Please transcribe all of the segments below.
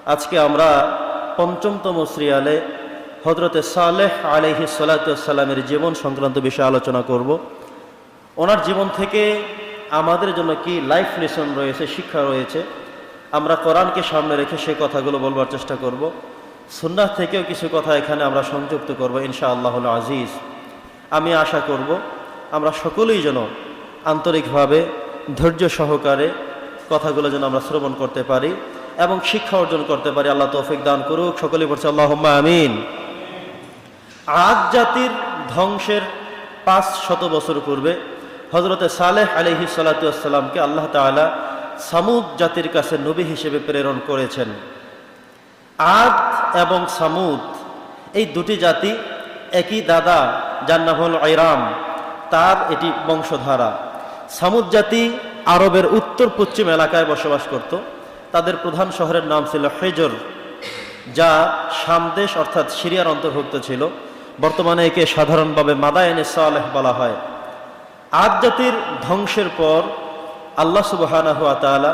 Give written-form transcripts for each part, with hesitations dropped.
আজকে আমরা পঞ্চমতম সিরিয়ালে হযরতে সালেহ আলাইহিস সালাতু ওয়াস সালামের জীবন সংক্রান্ত বিষয়ে আলোচনা করব। ওনার জীবন থেকে আমাদের জন্য কি লাইফ লেসন রয়েছে, শিক্ষা রয়েছে, আমরা কোরআনকে সামনে রেখে সেই কথাগুলো বলবার চেষ্টা করব। সুন্নাহ থেকেও কিছু কথা এখানে আমরা সংযুক্ত করব ইনশাআল্লাহুল আজিজ। আমি আশা করব আমরা সকলেই যেন আন্তরিকভাবে ধৈর্য সহকারে কথাগুলো যেন আমরা শ্রবণ করতে পারি এবং শিক্ষা অর্জন করতে পারি। আল্লাহ তৌফিক দান করুক। সকলেই বলছে আল্লাহুম্মা আমিন। আদ জাতির ধ্বংসের 500 বছর পূর্বে হযরতে সালেহ আলাইহিস সালাতু ওয়াস সালামকে আল্লাহ তাআলা সামুদ জাতির কাছে নবী হিসেবে প্রেরণ করেছেন। আদ এবং সামুদ এই দুটি জাতি একই দাদা, যার নাম হল ইরাম, তার এটি বংশধারা। সামুদ জাতি আরবের উত্তর পশ্চিম এলাকায় বসবাস করত। তাদের প্রধান শহরের নাম ছিল হিজর, যা শাম দেশ অর্থাৎ সিরিয়ার অন্তর্ভুক্ত ছিল। বর্তমানে একে সাধারণভাবে মাদায়েনে সালেহ বলা হয়। আদ জাতির ধ্বংসের পর আল্লাহ সুবহানাহু ওয়া তাআলা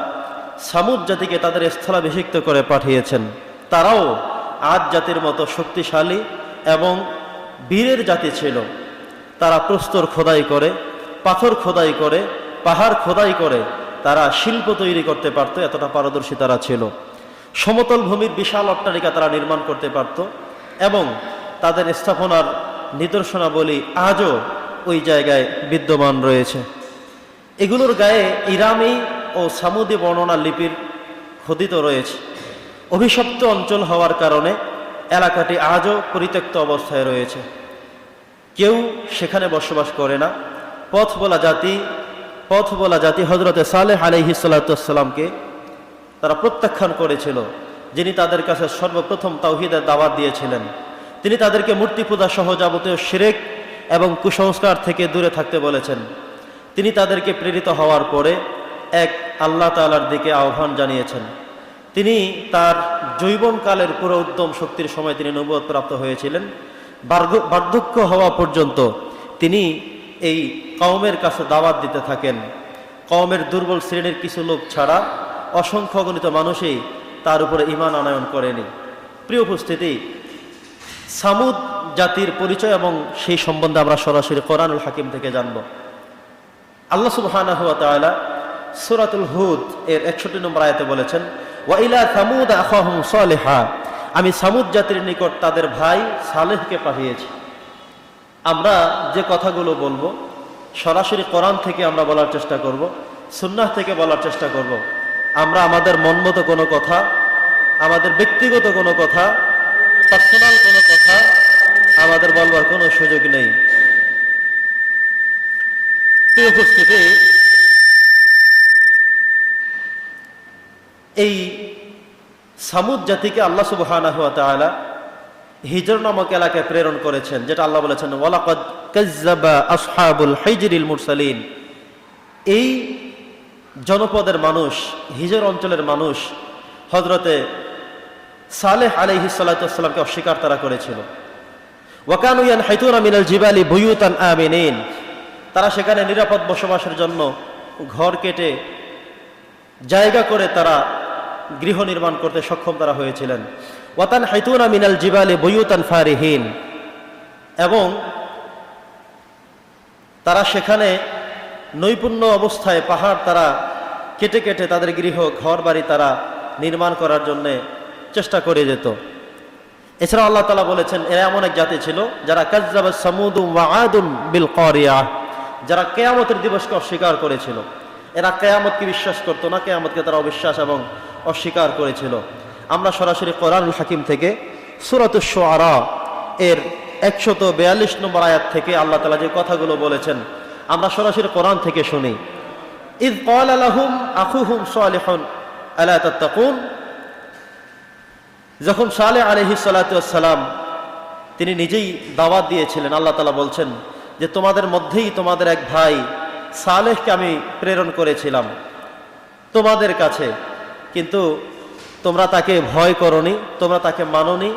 সামুদ জাতিকে তাদের স্থলাভিষিক্ত করে পাঠিয়েছেন। তারাও আদ জাতির মতো শক্তিশালী এবং বীরের জাতি ছিল। তারা প্রস্তর খোদাই করে, পাথর খোদাই করে, পাহাড় খোদাই করে তারা শিল্প তৈরি করতে পারত, এতটা পারদর্শী তারা ছিল। সমতল ভূমির বিশাল অট্টালিকা তারা নির্মাণ করতে পারত এবং তাদের স্থাপনার নিদর্শনাবলী আজও ওই জায়গায় বিদ্যমান রয়েছে। এগুলোর গায়ে ইরামি ও সামুদি বর্ণনা লিপির খোদিত রয়েছে। অভিশপ্ত অঞ্চল হওয়ার কারণে এলাকাটি আজও পরিত্যক্ত অবস্থায় রয়েছে। কেউ সেখানে বসবাস করে না। পথ বলা জাতি হযরতে সালেহ আলাইহিস সালাতু ওয়াস সালামকে তারা প্রত্যাখ্যান করেছিল, যিনি তাদের কাছে সর্বপ্রথম তাওহীদের দাওয়াত দিয়েছিলেন। তিনি তাদেরকে মূর্তি পূজা সহ যাবতীয় শিরক এবং কুসংস্কার থেকে দূরে থাকতে বলেছেন। তিনি তাদেরকে প্রেরিত হওয়ার পরে এক আল্লাহ তাআলার দিকে আহ্বান জানিয়েছেন। তিনি তার যৌবনকালের পুরো উদ্যম শক্তির সময় তিনি নবুয়ত প্রাপ্ত হয়েছিলেন। বার্ধক্য হওয়া পর্যন্ত তিনি এই কওমের কাছে দাওয়াত দিতে থাকেন। কওমের দুর্বল শ্রেণীর কিছু লোক ছাড়া অসংখ্য অগণিত মানুষই তার উপরে ঈমান আনয়ন করেনি। প্রিয় উপস্থিতি, সামুদ জাতির পরিচয় এবং সেই সম্বন্ধে আমরা সরাসরি কোরআনুল হাকিম থেকে জানব। আল্লাহ সুবহানাহু ওয়া তাআলা সূরাতুল হুদ এর 61 নম্বর আয়াতে বলেছেন, ওয়া ইলা সামুদ আখাহুম সালিহা, আমি সামুদ জাতির নিকট তাদের ভাই সালেহকে পাঠিয়েছি। আমরা যে কথাগুলো বলবো সরাসরি কোরআন থেকে আমরা বলার চেষ্টা করব, সুন্নাহ থেকে বলার চেষ্টা করব। আমরা আমাদের মনমতো কোনো কথা, আমাদের ব্যক্তিগত কোনো কথা, পার্সোনাল কোনো কথা আমাদের বলবার কোনো সুযোগ নেই। প্রিয় উপস্থিতি, এই সামুদ জাতিকে আল্লাহ সুবহানাহু ওয়া তাআলা হিজর নামক এলাকায় প্রেরণ করেছেন, যেটা আল্লাহ বলেছেন ওয়ালাকাদ কাযযাবা আসহাবুল হিজরিল মুরসালিন। এই জনপদের মানুষ, হিজর অঞ্চলের মানুষ হযরতে সালেহ আলাইহিস সালাতু ওয়াস সালামকে অস্বীকার তারা করেছিল। ওয়া কানু ইয়ানহিতুনা মিনাল জিবালি বুয়ুতান আমিনিন, তারা সেখানে নিরাপদ বসবাসের জন্য ঘর কেটে জায়গা করে তারা গৃহ নির্মাণ করতে সক্ষম তারা হয়েছিলেন। ওয়া তানহিতুনা মিনাল জিবালি বুয়ুতান ফারিহিন, এবং তারা সেখানে নৈপুণ্য অবস্থায় পাহাড় তারা কেটে কেটে তাদের গৃহ ঘর বাড়ি তারা নির্মাণ করার জন্য চেষ্টা করে যেত। এছাড়া আল্লাহ তাআলা বলেছেন এরা এমন এক জাতি ছিল যারা কাযযাবা সামুদু ওয়া আদুন বিল কারিয়া, যারা কিয়ামতের দিবসকে অস্বীকার করেছিল। এরা কিয়ামতকে বিশ্বাস করত না, কিয়ামতকে তারা অবিশ্বাস এবং অস্বীকার করেছিল। আমরা সরাসরি কোরআনুল হাকিম থেকে সূরাতুশ শুআরা এর 142 নম্বর আয়াত থেকে আল্লাহ তাআলা যে কথাগুলো বলেছেন আমরা সরাসরি কোরআন থেকে শুনি। ইয ক্বালা লাহুম আখুহুম সালিহুন আলা তাত্তাকুন, যখন সালেহ আলাইহিস সালাতু ওয়াস সালাম তিনি নিজেই দাওয়াত দিয়েছিলেন, আল্লাহ তাআলা বলছেন যে তোমাদের মধ্যেই তোমাদের এক ভাই সালেহকে আমি প্রেরণ করেছিলাম তোমাদের কাছে, কিন্তু তোমরা তাকে ভয় করনি, তোমরা তাকে মানোনি,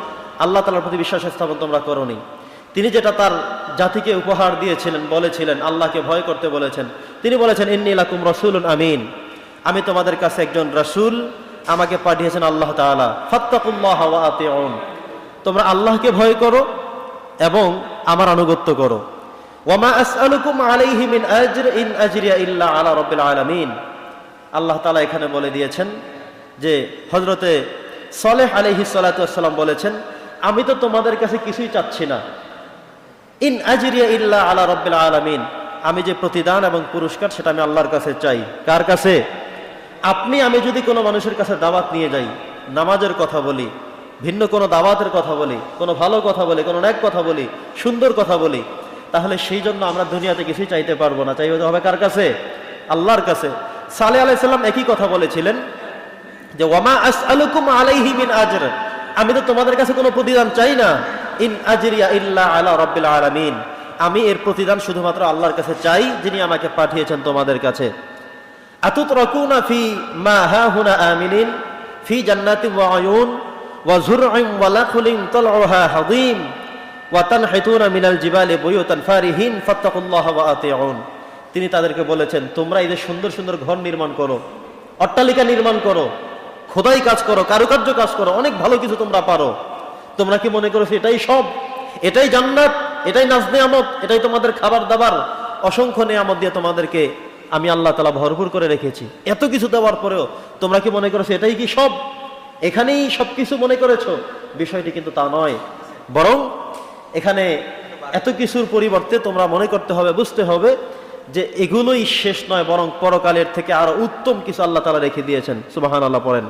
আল্লাহ তাআলার প্রতি বিশ্বাস স্থাপন তোমরা করনি। তিনি যেটা তার জাতিকে উপহার দিয়েছিলেন, বলেছিলেন আল্লাহকে ভয় করতে বলেছেন। তিনি বলেছেন ইন্নী লাকুম রাসূলুন আমিন, আমি তোমাদের কাছে একজন রাসূল আমাকে পাঠিয়েছেন আল্লাহ তাআলা। ফাত্তাকুল্লাহ ওয়া আতিউন, তোমরা আল্লাহকে ভয় করো এবং আমার আনুগত্য করো। ওয়ামা আসআলুকুম আলাইহি মিন আজর ইন আজরিয়া ইল্লা আলা রাব্বিল আলামিন। আল্লাহ তাআলা এখানে বলে দিয়েছেন যে হযরতে সালেহ আলাইহিস সালাতু ওয়াস সালাম বলেছেন, আমি তো তোমাদের কাছে কিছুই চাচ্ছি না, ইন আজরিয়া ইল্লা আলা রাব্বিল আলামিন, আমি যে প্রতিদান এবং পুরস্কার সেটা আমি আল্লাহর কাছে চাই। কার কাছে? আমি যদি কোনো মানুষের কাছে দাওয়াত নিয়ে যাই, নামাজের কথা বলি, ভিন্ন কোনো দাওয়াতের কথা বলি, কোনো ভালো কথা বলি, কোনো নেক কথা বলি, সুন্দর কথা বলি, তাহলে সেই জন্য আমরা দুনিয়াতে কিছুই চাইতে পারবো না, চাইতে হবে কার কাছে? আল্লাহর কাছে। সালেহ আলাইহিস সালাম একই কথা বলেছিলেন যে ওয়ামা আসআলুকুম আলাইহি মিন আজর, আমি তো তোমাদের কাছে কোনো প্রতিদান চাই না, ইন আজরিয়া ইল্লা আলা রাব্বিল আলামিন, আমি এর প্রতিদান শুধুমাত্র আল্লাহর কাছে চাই, যিনি আমাকে পাঠিয়েছেন তোমাদের কাছে। আতুতরাকুনা ফি মা হাহুনা আমিনিন ফি জান্নাতিন ওয়া আয়ুন ওয়া যুর'ইন ওয়া লাখলিন তালউহা হাদীম ওয়া তানহিতুনা মিনাল জিবালি বুয়ুতান ফারিহিন ফাত্তাকুল্লাহ ওয়া আতিউন। তিনি তাদেরকে বলেছেন, তোমরা এই যে সুন্দর সুন্দর ঘর নির্মাণ করো, অট্টালিকা নির্মাণ করো, খোদাই কাজ করো, কারুকার্য কাজ করো, অনেক ভালো কিছু তোমরা পারো, তোমরা কি মনে করো এটাই সব? এটাই জান্নাত, এটাই নাজ নেয়ামত, এটাই তোমাদের খাবার দাবার? অসংখ্য নেয়ামত দিয়ে তোমাদেরকে আমি আল্লাহ তাআলা ভরপুর করে রেখেছি। এত কিছু দেওয়ার পরেও তোমরা কি মনে করেছো এটাই কি সব? এখানেই সবকিছু মনে করেছো? বিষয়টি কিন্তু তা নয়, বরং এখানে এত কিছুর পরিবর্তে তোমরা মনে করতে হবে, বুঝতে হবে যে এগুলোই শেষ নয়, বরং পরকালের থেকে আরো উত্তম কিছু আল্লাহ তাআলা রেখে দিয়েছেন। সুবহানাল্লাহ পড়েন।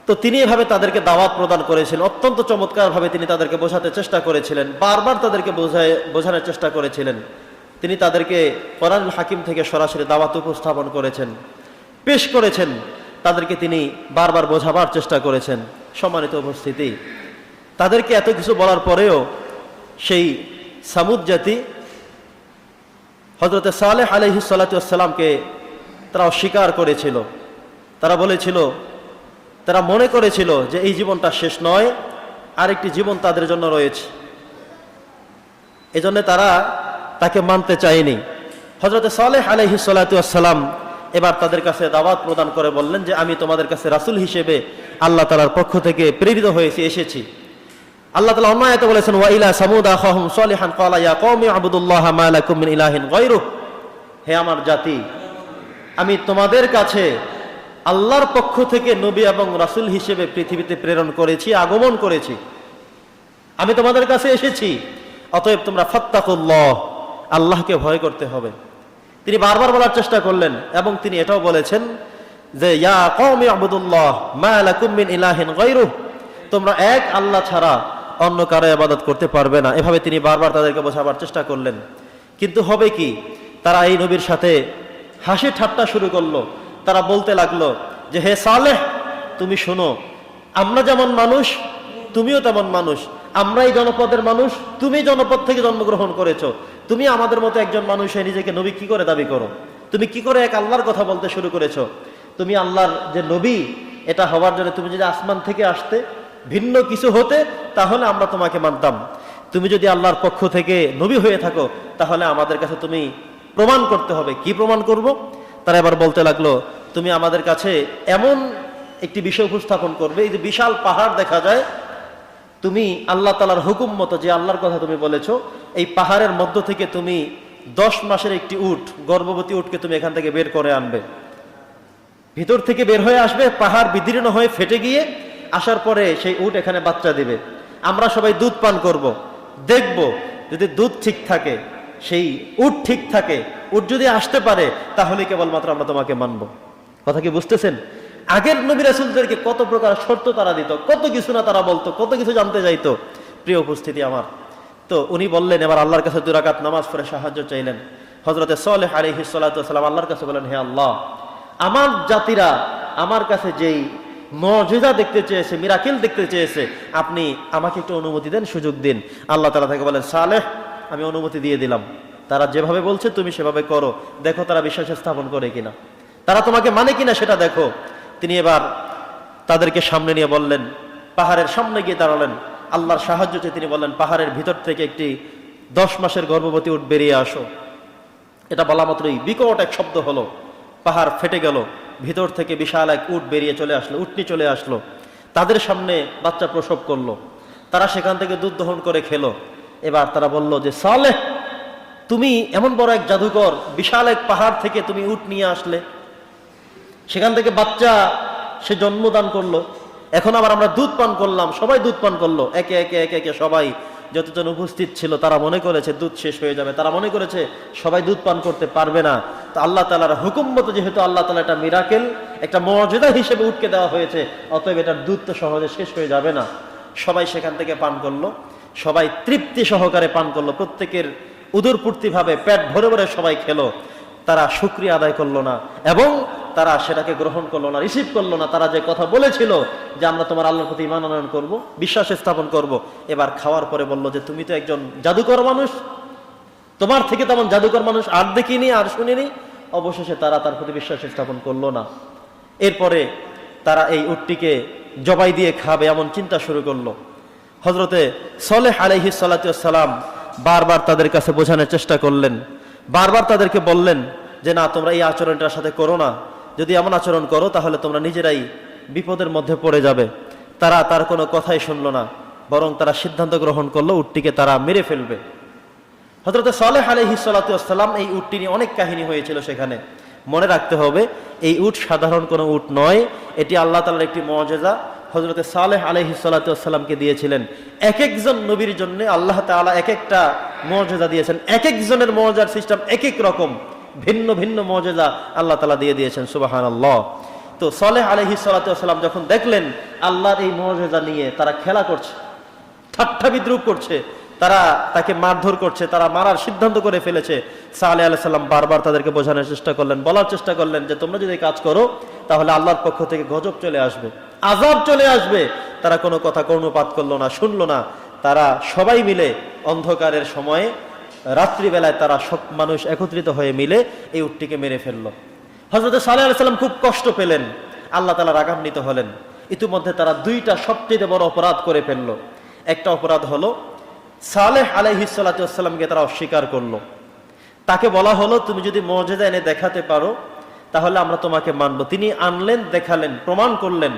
তো তিনি এভাবে তাদেরকে দাওয়াত প্রদান করেছিলেন, অত্যন্ত চমৎকার ভাবে তিনি তাদেরকে বোঝাতে চেষ্টা করেছিলেন, বারবার তাদেরকে বোঝানোর চেষ্টা করেছিলেন। তিনি তাদেরকে কোরআনুল হাকিম থেকে সরাসরি দাওয়াত উপস্থাপন করেছেন, পেশ করেছেন, তাদেরকে তিনি বারবার বোঝাবার চেষ্টা করেছেন। সম্মানিত উপস্থিতি, তাদেরকে এত কিছু বলার পরেও সেই সামুদ জাতি হযরতে সালেহ আলাইহিস সালাতু ওয়াস সালামকে তারা অস্বীকার করেছিল। তারা বলেছিল, তারা মনে করেছিল যে এই জীবনটা শেষ নয়, আরেকটি জীবন তাদের জন্য রয়েছে, এজন্য তারা তাকে মানতে চায়নি। হযরতে সালেহ আলাইহিস সালাতু ওয়াস সালাম এবার তাদের কাছে দাওয়াত প্রদান করে বললেন যে আমি তোমাদের কাছে রাসূল হিসেবে আল্লাহ তাআলার পক্ষ থেকে প্রেরিত হয়েছি, এসেছি। আল্লাহ তাআলা অন্য আয়াতে বলেছেন, ওয়া ইলা সামুদ আখাহুম সালিহান ক্বালা ইয়া কওমি আবুদুল্লাহ মা লাকুম মিন ইলাহিন গায়রুহু, হে আমার জাতি, আমি তোমাদের কাছে আল্লাহর পক্ষ থেকে নবী এবং রাসূল হিসেবে পৃথিবীতে প্রেরণ করেছি, আগমন করেছি, আমি তোমাদের কাছে এসেছি, অতএব তোমরা ফাত্তাকুল্লাহ, আল্লাহকে ভয় করতে হবে। তিনি বারবার বলার চেষ্টা করলেন এবং তিনি এটাও বলেছেন যে ইয়া কওমি আবুদুল্লাহ মা লাকুম মিন ইলাহিন গায়রুহু, তোমরা এক আল্লাহ ছাড়া অন্য কারো ইবাদত করতে পারবে না। এভাবে তিনি বারবার তাদেরকে বোঝাবার চেষ্টা করলেন। কিন্তু হবে কি, তারা এই নবীর সাথে হাসি ঠাট্টা শুরু করলো। তারা বলতে লাগলো যে হে সালেহ, তুমি শোনো, আমরা যেমন মানুষ তুমিও তেমন মানুষ, আমরাই জনপদের মানুষ, তুমি জনপদ থেকে জন্মগ্রহণ করেছো, তুমি আমাদের মতো একজন মানুষ হয়ে নিজেকে নবী কি করে দাবি করো? তুমি কি করে এক আল্লাহর কথা বলতে শুরু করেছো? তুমি আল্লাহর যে নবী, এটা হওয়ার জন্য তুমি যদি আসমান থেকে আসতে, ভিন্ন কিছু হতে, তাহলে আমরা তোমাকে মানতাম। তুমি যদি আল্লাহর পক্ষ থেকে নবী হয়ে থাকো, তাহলে আমাদের কাছে তুমি প্রমাণ করতে হবে। কি প্রমাণ করব? তারা এবার বলতে লাগলো, তুমি আমাদের কাছে এমন একটি বিষয় উপস্থাপন করবে, এই যে বিশাল পাহাড় দেখা যায়, তুমি আল্লাহ তাআলার হুকুম মতো যে আল্লাহর কথা তুমি বলেছো, এই পাহাড়ের মধ্য থেকে তুমি 10 মাসের একটি উট, গর্ভবতী উটকে তুমি এখান থেকে বের করে আনবে, ভিতর থেকে বের হয়ে আসবে, পাহাড় বিদীর্ণ হয়ে ফেটে গিয়ে আসার পরে সেই উট এখানে বাচ্চা দিবে, আমরা সবাই দুধ পান করব, দেখব যদি দুধ ঠিক থাকে, সেই উট ঠিক থাকে, উট যদি আসতে পারে, তাহলে কেবলমাত্র আমরা তোমাকে মানব। কথা কি বুঝতেছেন? আগের নবী রাসূলদেরকে কত প্রকার শর্ত তারা দিত, কত কিছু না তারা বলতো, কত কিছু জানতে চাইতো। প্রিয় উপস্থিতি আমার, তো উনি বললেন, এবার আল্লাহর কাছে 2 রাকাত নামাজ পড়ে সাহায্য চাইলেন। হযরতে সালেহ আলাইহিস সালাতু ওয়াস সালাম আল্লাহর কাছে বলেন, হে আল্লাহ, আমার জাতিরা আমার কাছে যেই মুজিজা দেখতে চেয়েছে, মিরাকেল দেখতে চেয়েছে, আপনি আমাকে একটু অনুমতি দেন, সুযোগ দিন। আল্লাহ তাআলা তাকে বলেন, সালেহ, আমি অনুমতি দিয়ে দিলাম, তারা যেভাবে বলছে তুমি সেভাবে করো, দেখো তারা বিশ্বাস স্থাপন করে কিনা, তারা তোমাকে মানে কিনা সেটা দেখো। তিনি এবার তাদেরকে সামনে নিয়ে বললেন, পাহাড়ের সামনে গিয়ে দাঁড়ালেন, আল্লাহর সাহায্য চেয়ে তিনি বললেন, পাহাড়ের ভিতর থেকে একটি 10 মাসের গর্ভবতী উট বেরিয়ে আসো। এটা বলা মাত্রই বিকট এক শব্দ হলো, পাহাড় ফেটে গেল, ভিতর থেকে বিশাল এক উট বেরিয়ে চলে আসলো, উটনি চলে আসলো, তাদের সামনে বাচ্চা প্রসব করলো, তারা সেখান থেকে দুধ দহন করে খেলো। এবার তারা বলল যে সালেহ, তুমি এমন বড় এক জাদুকর, বিশাল এক পাহাড় থেকে তুমি উট নিয়ে আসলে, সেখান থেকে বাচ্চা সে জন্মদান করলো, এখন আবার আমরা দুধ পান করলাম, সবাই দুধ পান করলো, একে একে একে একে সবাই যতজন উপস্থিত ছিল তারা মনে করেছে দুধ শেষ হয়ে যাবে, তারা মনে করেছে সবাই দুধ পান করতে পারবে না। তো আল্লাহ তাআলার হুকুম মতো যেহেতু আল্লাহ তাআলা একটা মিরাকেল, একটা মুজিজা হিসেবে উটকে দেওয়া হয়েছে, অতএব এটার দুধ তো সহজে শেষ হয়ে যাবে না। সবাই সেখান থেকে পান করলো, সবাই তৃপ্তি সহকারে পান করলো, প্রত্যেকের উদরপূর্তি ভাবে পেট ভরে ভরে সবাই খেলো। তারা শুকরিয়া আদায় করলো না এবং তারা সেটাকে গ্রহণ করলো না, রিসিভ করলো না। তারা যে কথা বলেছিল যে আমরা তোমার আল্লাহর প্রতি ঈমান আনয়ন করব, বিশ্বাস স্থাপন করব, এবার খাওয়ার পরে বলল যে তুমি তো একজন জাদুকর মানুষ, তোমার থেকে তেমন জাদুকর মানুষ আর দেখিনি আর শুনিনি। অবশেষে তারা তার প্রতি বিশ্বাস স্থাপন করলো না। এরপরে তারা এই উটটিকে জবাই দিয়ে খাবে এমন চিন্তা শুরু করলো। হযরতে সালেহ আলাইহিস সালাতু ওয়াস সালাম বারবার তাদের কাছে বোঝানোর চেষ্টা করলেন, বারবার তাদেরকে বললেন যে না, তোমরা এই আচরণটার সাথে করো না, যদি এমন আচরণ করো তাহলে তোমরা নিজেরাই বিপদের মধ্যে পড়ে যাবে। তারা তার কোনো কথাই শুনলো না, বরং তারা সিদ্ধান্ত গ্রহণ করলো উটটিকে তারা মেরে ফেলবে। হযরত সালেহ আলাইহিস সালাতু ওয়াস সালাম, এই উটটি নিয়ে অনেক কাহিনী হয়েছিল সেখানে। মনে রাখতে হবে এই উট সাধারণ কোনো উট নয়, এটি আল্লাহ তাআলার একটি মুজিজা হযরত সালেহ আলাইহিস সালাতু ওয়াস সালামকে দিয়েছিলেন। এক একজন নবীর জন্য আল্লাহ তাআলা এক একটা মুজিজা দিয়েছেন, এক একজনের মুজিজার সিস্টেম এক এক রকম, ভিন্ন ভিন্ন মুজিজা আল্লাহ তাআলা দিয়ে দিয়েছেন, সুবহানাল্লাহ। তো সালেহ আলাইহিস সালাতু ওয়াস সালাম যখন দেখলেন আল্লাহর এই মুজিজা নিয়ে তারা খেলা করছে, ঠাট্টা বিদ্রুপ করছে, তারা তাকে মারধর করছে, তারা মারার সিদ্ধান্ত করে ফেলেছে, সালেহ আলাইহিস সালাম বারবার তাদেরকে বোঝানোর চেষ্টা করলেন, বলার চেষ্টা করলেন যে তোমরা যদি কাজ করো তাহলে আল্লাহর পক্ষ থেকে গজব চলে আসবে, আযাব চলে আসবে। তারা কোনো কথা কর্ণপাত করলো না, শুনলো না। তারা সবাই মিলে অন্ধকারের সময়ে রাত্রিবেলায় তারা সব মানুষ একত্রিত হয়ে মিলে এই উটটিকে মেরে ফেললো। হযরত সালেহ আলাইহিস সালাম খুব কষ্ট পেলেন, আল্লাহ তাআলা রাগান্বিত হলেন। ইতিমধ্যে তারা দুইটা সবচেয়ে বড় অপরাধ করে ফেললো। একটা অপরাধ হলো সালেহ আলাইহিস সালাতু ওয়াস সালামকে তারা অস্বীকার করলো। তাকে বলা হলো তুমি যদি মুজিজা এনে দেখাতে পারো তাহলে আমরা তোমাকে মানব। তিনি আনলেন, দেখালেন, প্রমাণ করলেন,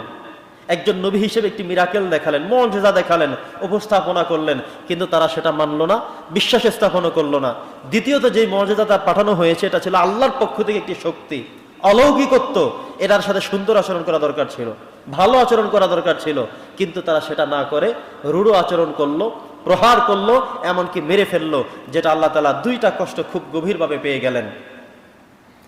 একজন নবী হিসেবে একটি মিরাকেল দেখালেন, মুজিজা দেখালেন, উপস্থাপনা করলেন, কিন্তু তারা সেটা মানলো না, বিশ্বাস স্থাপনও করলো না। দ্বিতীয়ত যে মুজিজাটা পাঠানো হয়েছে এটা ছিল আল্লাহর পক্ষ থেকে একটি শক্তি, অলৌকিকত্ব, এটার সাথে সুন্দর আচরণ করা দরকার ছিল, ভালো আচরণ করা দরকার ছিল, কিন্তু তারা সেটা না করে রূঢ় আচরণ করলো, প্রহার করলো, এমনকি মেরে ফেললো, যেটা আল্লাহ তাআলা দুইটা কষ্ট খুব গভীরভাবে পেয়ে গেলেন।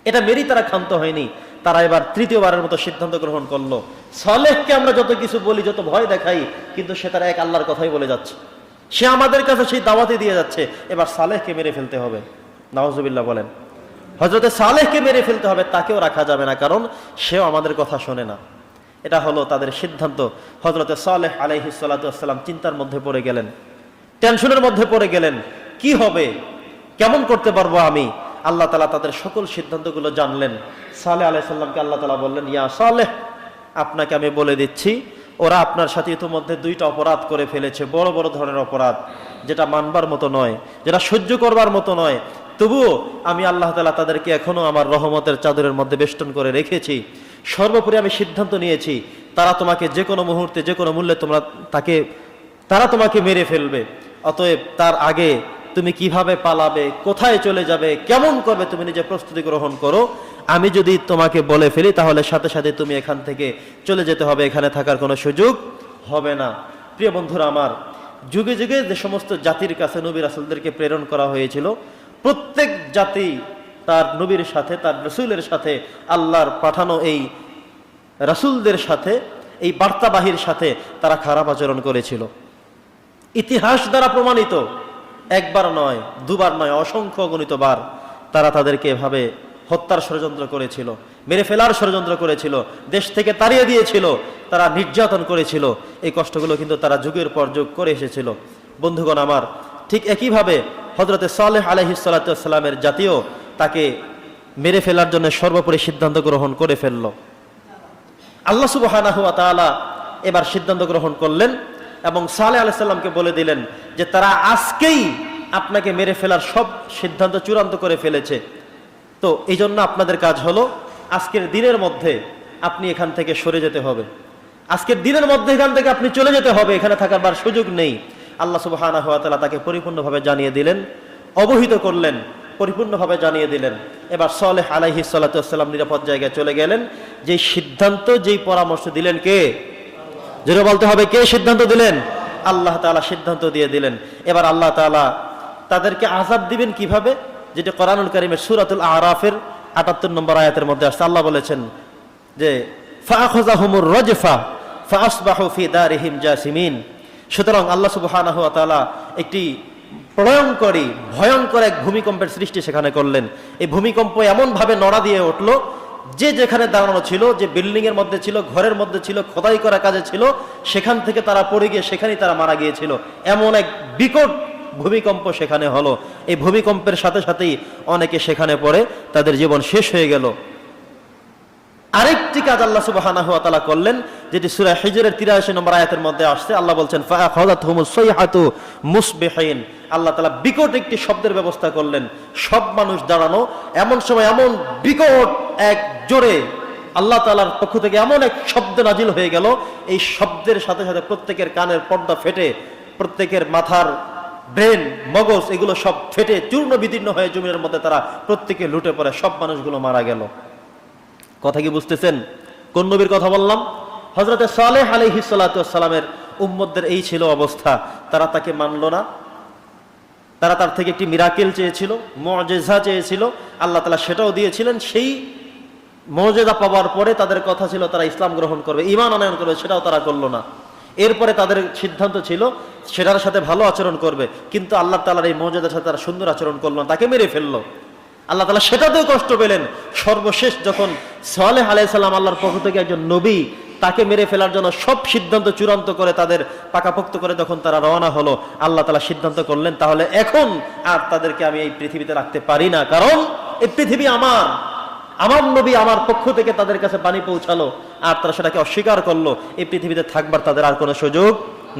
এটা মেরেই তারা ক্ষান্ত হয়নি, তারা এবার তৃতীয়বারের মতো সিদ্ধান্ত গ্রহণ করলো, সালেহকে আমরা যত কিছু বলি, যত ভয় দেখাই, কিন্তু সে তারা এক আল্লাহর কথাই বলে যাচ্ছে, সে আমাদের কাছে সেই দাওয়াতে দিয়ে যাচ্ছে, এবার সালেহকে মেরে ফেলতে হবে। নাউজুবিল্লাহ বলেন। হযরতে সালেহকে মেরে ফেলতে হবে, তাকেও রাখা যাবে না, কারণ সেও আমাদের কথা শোনে না। এটা হলো তাদের সিদ্ধান্ত। হযরতে সালেহ আলাইহিস সালাতু ওয়াস সালাম চিন্তার মধ্যে পড়ে গেলেন, টেনশনের মধ্যে পড়ে গেলেন, কি হবে, কেমন করতে পারবো আমি। আল্লাহ তাআলা তাদের সকল সিদ্ধান্তগুলো জানলেন। সালেহ আলাইহিস সালামকে আল্লাহ তাআলা বললেন, ইয়া সালেহ, আপনাকে আমি বলে দিচ্ছি, ওরা আপনার সাথে ইতিমধ্যে দুইটা অপরাধ করে ফেলেছে, বড় বড় ধরনের অপরাধ, যেটা মানবার মতো নয়, যেটা সহ্য করবার মতো নয়। তবুও আমি আল্লাহ তাআলা তাদেরকে এখনো আমার রহমতের চাদরের মধ্যে বেষ্টন করে রেখেছি। সর্বোপরি আমি সিদ্ধান্ত নিয়েছি, তারা তোমাকে যে কোনো মুহূর্তে, যে কোনো মূল্যে তারা তোমাকে মেরে ফেলবে। অতএব তার আগে তুমি কিভাবে পালাবে, কোথায় চলে যাবে, কেমন করবে, তুমি নিজে প্রস্তুতি গ্রহণ করো। আমি যদি তোমাকে বলে ফেলি তাহলে সাথে সাথে তুমি এখান থেকে চলে যেতে হবে, এখানে থাকার কোনো সুযোগ হবে না। প্রিয় বন্ধুরা আমার, যুগে যুগে যে সমস্ত জাতির কাছে নবী রাসূলদেরকে প্রেরণ করা হয়েছিল, প্রত্যেক জাতি তার নবীর সাথে, তার রাসূলের সাথে, আল্লাহর পাঠানো এই রাসূলদের সাথে, এই বার্তাবাহীর সাথে তারা খারাপ আচরণ করেছিল। ইতিহাস দ্বারা প্রমাণিত, একবার নয়, দুবার নয়, অসংখ্য অগণিত বার তারা তাদেরকে এভাবে হত্যার ষড়যন্ত্র করেছিল, মেরে ফেলার ষড়যন্ত্র করেছিল, দেশ থেকে তাড়িয়ে দিয়েছিল, তারা নির্যাতন করেছিল। এই কষ্টগুলো কিন্তু তারা যুগের পর যুগ করে এসেছিল। বন্ধুগণ আমার, ঠিক একইভাবে হযরতে সালেহ আলাইহিস সালাতু ওয়াস সালামের জাতীয় তাকে মেরে ফেলার জন্য সর্বোপরি সিদ্ধান্ত গ্রহণ করে ফেলল। আল্লাহ সুবহানাহু ওয়া তাআলা এবার সিদ্ধান্ত গ্রহণ করলেন এবং সালেহ আলাইহিস সালামকে বলে দিলেন যে তারা আজকেই আপনাকে মেরে ফেলার সব সিদ্ধান্ত চূড়ান্ত করে ফেলেছে। তো এই জন্য আপনাদের কাজ হলো আজকের দিনের মধ্যে আপনি এখান থেকে সরে যেতে হবে, আজকের দিনের মধ্যে এখান থেকে আপনি চলে যেতে হবে, এখানে থাকার সুযোগ নেই। আল্লাহ সুবহানাহু ওয়া তাআলা তাকে পরিপূর্ণভাবে জানিয়ে দিলেন, অবহিত করলেন, পরিপূর্ণভাবে জানিয়ে দিলেন। এবার সালেহ আলাইহিস সালাতু ওয়াস সালাম নিরাপদ জায়গায় চলে গেলেন। যেই সিদ্ধান্ত, যেই পরামর্শ দিলেন কে? যেটা বলতে হবে, কে সিদ্ধান্ত দিলেন? আল্লাহ তাআলা সিদ্ধান্ত দিয়ে দিলেন। এবার আল্লাহ তাআলা তাদেরকে আযাব দিবেন কিভাবে, যেটা কোরআনুল কারীমের সূরাতুল আরাফের ৭৮ নম্বর আয়াতের মধ্যে আসছে। আল্লাহ বলেছেন যে ফাআখাযাহুমুর রাজফা ফাআসবাহু ফি দারিহিম জাসিমিন। সুতরাং আল্লাহ সুবহানাহু ওয়া তাআলা একটি ভয়ঙ্কর এক ভূমিকম্পের সৃষ্টি সেখানে করলেন। এই ভূমিকম্প এমন ভাবে নড়া দিয়ে উঠলো, যে যেখানে দাঁড়ানো ছিল, যে বিল্ডিং এর মধ্যে ছিল, ঘরের মধ্যে ছিল, খোদাই করা কাজে ছিল, সেখান থেকে তারা পড়ে গিয়ে সেখানেই তারা মারা গিয়েছিল। এমন এক বিকট ভূমিকম্প সেখানে হলো। এই ভূমিকম্পের সাথে সাথেই অনেকে সেখানে পড়ে তাদের জীবন শেষ হয়ে গেল। আরেকটি কাজ আল্লাহ সুবহানাহু ওয়া তাআলা করলেন, যেটি সূরা হিজরের ৮৩ নম্বর আয়াতের মধ্যে আসছে। আল্লাহ বলছেন ফাআখাযাতহুমুস সাইহাতু মুসবিহিন। আল্লাহ তাআলা বিকট একটি শব্দের ব্যবস্থা করলেন, সব মানুষ দাঁড়ানো। এমন সময় এমন বিকট এক জোরে আল্লাহ তাআলার পক্ষ থেকে এমন এক শব্দ নাজিল হয়ে গেল, এই শব্দের সাথে সাথে প্রত্যেকের কানের পর্দা ফেটে, প্রত্যেকের মাথার ব্রেন, মগজ, এগুলো সব ফেটে চূর্ণ বিদীর্ণ হয়ে জমিনের মধ্যে তারা প্রত্যেকে লুটে পড়ে, সব মানুষগুলো মারা গেল। কথা কি বুঝতেছেন? কোন নবীর কথা বললাম? হযরতে সালেহ আলাইহিস সালাতু ওয়াস সালামের উম্মতদের এই ছিল অবস্থা। তারা তাকে মানল না, তারা তার থেকে একটি মিরাকেল চেয়েছিল, মুআজিজা চেয়েছিল। আল্লাহ তাআলা সেটাও দিয়েছিলেন। সেই মুআজিজা পাওয়ার পরে তাদের কথা ছিল তারা ইসলাম গ্রহণ করবে, ঈমান আনয়ন করবে, সেটাও তারা করলো না। এরপরে তাদের সিদ্ধান্ত ছিল সেটার সাথে ভালো আচরণ করবে, কিন্তু আল্লাহ তাআলার এই মুআজিজার সাথে তারা সুন্দর আচরণ করলো না, তাকে মেরে ফেললো। আল্লাহ তাআলা সেটাতেও কষ্ট পেলেন। সর্বশেষ যখন সালেহ আলাইহিস সালাম আল্লাহর পক্ষ থেকে একজন নবী, তাকে মেরে ফেলার জন্য সব সিদ্ধান্ত চূড়ান্ত করে তাদের পাকাপোক্ত করে যখন তারা রওনা হলো, আল্লাহ তাআলা সিদ্ধান্ত করলেন তাহলে এখন আর তাদেরকে আমি এই পৃথিবীতে রাখতে পারি না, কারণ এই পৃথিবী আমার নবী আমার পক্ষ থেকে তাদের কাছে বাণী পৌঁছালো, আর তারা সেটাকে অস্বীকার করলো। এই পৃথিবীতে থাকবার তাদের আর কোনো সুযোগ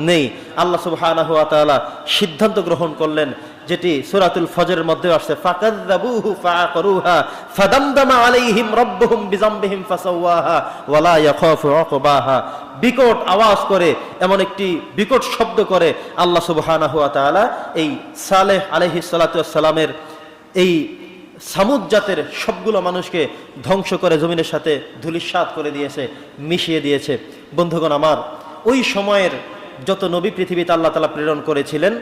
নেই। আল্লাহ সুবহানাহু ওয়া তাআলা সিদ্ধান্ত গ্রহণ করলেন, যেটি সূরাতুল ফজরের মধ্যে আসছে, ফাকাযযাবুহু ফাআকরুহা ফাদামদামা আলাইহিম রাব্বুহুম বিযামবিহিম ফাসাওয়াহা ওয়ালা ইয়াখাফু উকবাহা। বিকট আওয়াজ করে, এমন একটি বিকট শব্দ করে আল্লাহ সুবহানাহু ওয়া তাআলা এই সালেহ আলাইহিস সালাতু ওয়াস সালামের এই সামুদ জাতের সবগুলো মানুষকে ধ্বংস করে জমিনের সাথে ধূলিসাৎ করে দিয়েছে, মিশিয়ে দিয়েছে। বন্ধুগণ আমার, ওই সময়ের যত নবী পৃথিবীতে আল্লাহ তাআলা প্রেরণ করেছিলেন,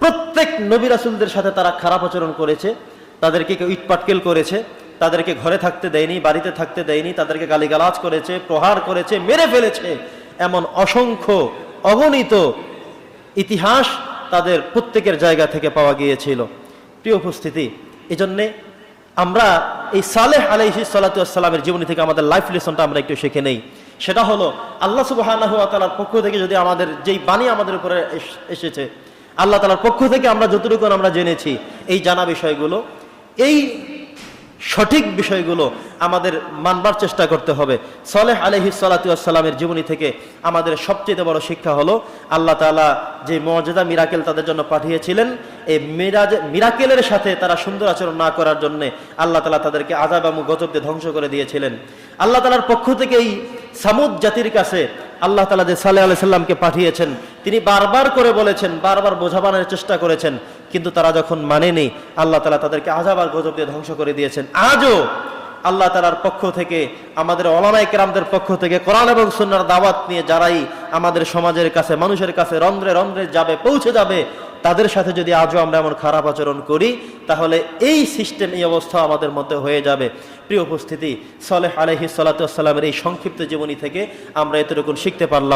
প্রত্যেক নবী রাসূলদের সাথে তারা খারাপ আচরণ করেছে, তাদেরকে কেউ ইটপাটকেল করেছে, তাদেরকে ঘরে থাকতে দেয়নি, বাড়িতে থাকতে দেয়নি, তাদেরকে গালিগালাজ করেছে, প্রহার করেছে, মেরে ফেলেছে। এমন অসংখ্য অগণিত ইতিহাস তাদের প্রত্যেকের জায়গা থেকে পাওয়া গিয়েছিল। প্রিয় উপস্থিতি, এজন্যে আমরা এই সালেহ আলাইহিস সালাতু ওয়াস সালামের জীবনী থেকে আমাদের লাইফ লেসনটা আমরা একটু শিখে নেই। সেটা হলো, আল্লাহ সুবহানাহু ওয়া তাআলার পক্ষ থেকে যদি আমাদের যেই বাণী আমাদের উপরে এসেছে, আল্লাহ তাআলার পক্ষ থেকে আমরা যতটুকু আমরা জেনেছি, এই জানা বিষয়গুলো, এই সঠিক বিষয়গুলো আমাদের মানবার চেষ্টা করতে হবে। সালেহ আলাইহিস সালাতু ওয়াস সালামের জীবনী থেকে আমাদের সবচেয়ে বড় শিক্ষা হলো, আল্লাহ তাআলা যে মুআজিজা মিরাকেল তাদের জন্য পাঠিয়েছিলেন, এই মিরাকেলের সাথে তারা সুন্দর আচরণ না করার জন্য আল্লাহ তাআলা তাদেরকে আযাব এবং গজব দিয়ে ধ্বংস করে দিয়েছিলেন। আল্লাহ তাআলার পক্ষ থেকে এই সামুদ জাতির কাছে আল্লাহ তাআলা যে সালেহ আলাইহিস সালামকে পাঠিয়েছেন, তিনি বারবার করে বলেছেন, বারবার বোঝাবার চেষ্টা করেছেন, কিন্তু তারা যখন মানেনি, আল্লাহ তাআলা তাদেরকে আযাব আর গজব দিয়ে ধ্বংস করে দিয়েছেন। আজও আল্লাহ তাআলার পক্ষ থেকে, আমাদের উলামায়ে কেরামদের পক্ষ থেকে কোরআন এবং সুন্নাহর দাওয়াত নিয়ে যারাই আমাদের সমাজের কাছে, মানুষের কাছে রন্ধ্রে রন্ধ্রে যাবে, পৌঁছে যাবে, তাদের সাথে যদি আজও আমরা এমন খারাপ আচরণ করি, তাহলে এই সিস্টেম, এই অবস্থা আমাদের মধ্যে হয়ে যাবে। প্রিয় উপস্থিতি, সালেহ আলাইহিস সালাতু ওয়াস সালামের এই সংক্ষিপ্ত জীবনী থেকে আমরা এতটুকু শিখতে পারলাম।